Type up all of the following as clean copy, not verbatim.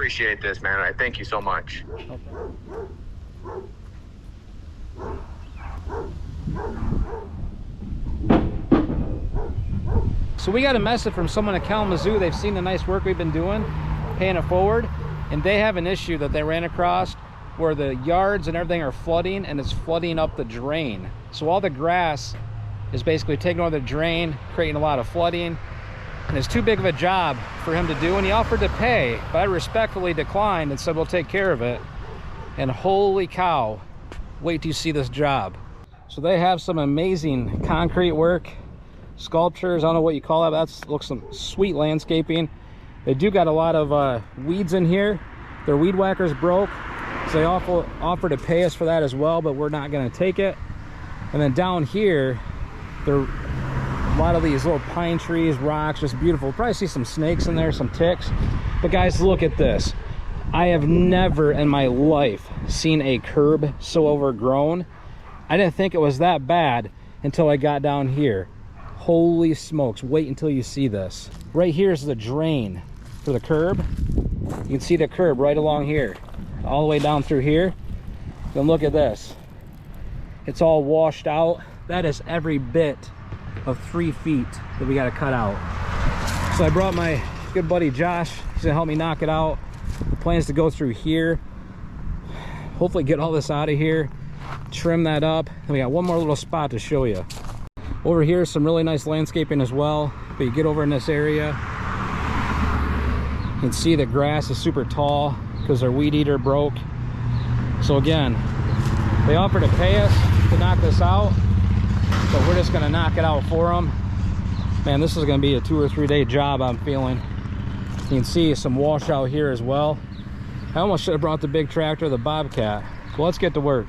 appreciate this, man. I thank you so much. Okay. So we got a message from someone at Kalamazoo. They've seen the nice work we've been doing, paying it forward, and they have an issue that they ran across where the yards and everything are flooding, and it's flooding up the drain. So all the grass is basically taking over the drain, creating a lot of flooding, and it's too big of a job for him to do, and he offered to pay, but I respectfully declined and said we'll take care of it. And holy cow, wait till you see this job. So they have some amazing concrete work, sculptures, I don't know what you call that. That looks some sweet landscaping. They do got a lot of weeds in here. Their weed whacker's broke, so they offer to pay us for that as well, but we're not going to take it. And then down here, there are a lot of these little pine trees, rocks, just beautiful. Probably see some snakes in there, some ticks. But guys, look at this. I have never in my life seen a curb so overgrown. I didn't think it was that bad until I got down here. Holy smokes, wait until you see this. Right here is the drain for the curb. You can see the curb right along here, all the way down through here. Then look at this. It's all washed out. That is every bit of 3 feet that we got to cut out. So I brought my good buddy Josh. He's gonna help me knock it out. The plan is to go through here, hopefully get all this out of here, trim that up, and we got one more little spot to show you. Over here is some really nice landscaping as well, but you get over in this area, you can see the grass is super tall because their weed eater broke. So again, they offered to pay us to knock this out, but we're just gonna knock it out for them. Man, this is gonna be a 2 or 3 day job, I'm feeling. You can see some washout here as well. I almost should have brought the big tractor, the Bobcat. So let's get to work.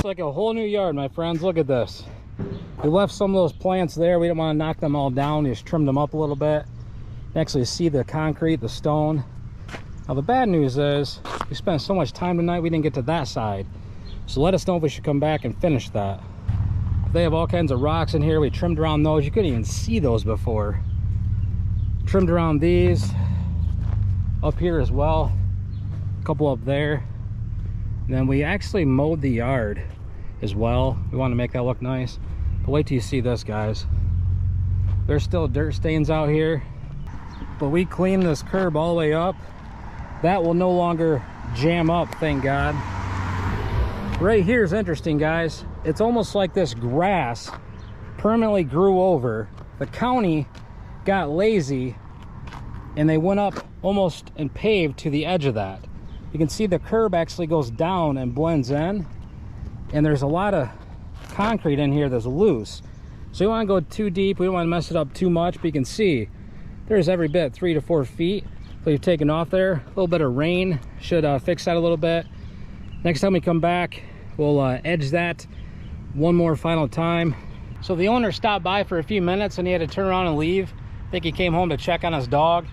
like a whole new yard, my friends. Look at this. We left some of those plants there. We didn't want to knock them all down. We just trimmed them up a little bit. You can actually see the concrete, the stone. Now the bad news is we spent so much time tonight we didn't get to that side. So let us know if we should come back and finish that. They have all kinds of rocks in here. We trimmed around those. You couldn't even see those before. Trimmed around these. Up here as well. A couple up there. And then we actually mowed the yard as well. We want to make that look nice. But wait till you see this, guys. There's still dirt stains out here. But we cleaned this curb all the way up. That will no longer jam up, thank God. Right here is interesting, guys. It's almost like this grass permanently grew over. The county got lazy and they went up almost and paved to the edge of that. You can see the curb actually goes down and blends in, and there's a lot of concrete in here that's loose. So you want to go too deep. We don't want to mess it up too much, but you can see there's every bit 3 to 4 feet. So you've taken off there. A little bit of rain should fix that a little bit. Next time we come back, we'll edge that one more final time. So the owner stopped by for a few minutes and he had to turn around and leave. I think he came home to check on his dog.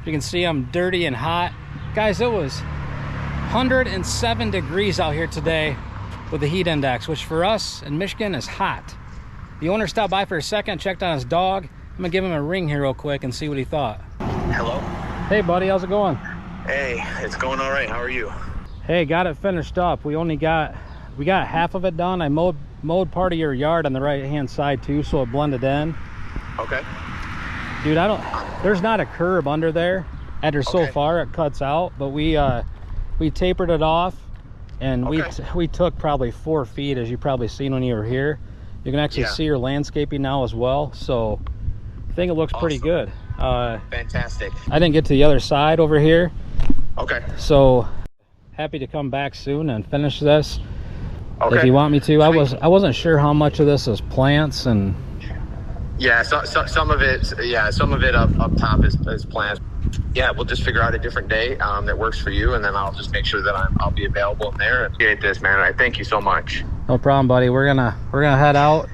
You can see I'm dirty and hot. Guys, it was 107 degrees out here today with the heat index, which for us in Michigan is hot. The owner stopped by for a second, checked on his dog. I'm gonna give him a ring here real quick and see what he thought. Hello. Hey buddy, how's it going? Hey, it's going all right. How are you? Hey, got it finished up. We got half of it done. I mowed part of your yard on the right hand side too, so it blended in. Okay. Dude, there's not a curb under there. After so far it cuts out, but we tapered it off, and we took probably 4 feet, as you probably seen when you were here. You can actually see your landscaping now as well, so I think it looks pretty good. Fantastic. I didn't get to the other side over here. Okay. So happy to come back soon and finish this. Okay. If you want me to. I wasn't sure how much of this is plants and yeah, some of it up top is plants. Yeah, we'll just figure out a different day that works for you, and then I'll just make sure that I'll be available in there. Appreciate this, man. I thank you so much. No problem, buddy. We're gonna head out.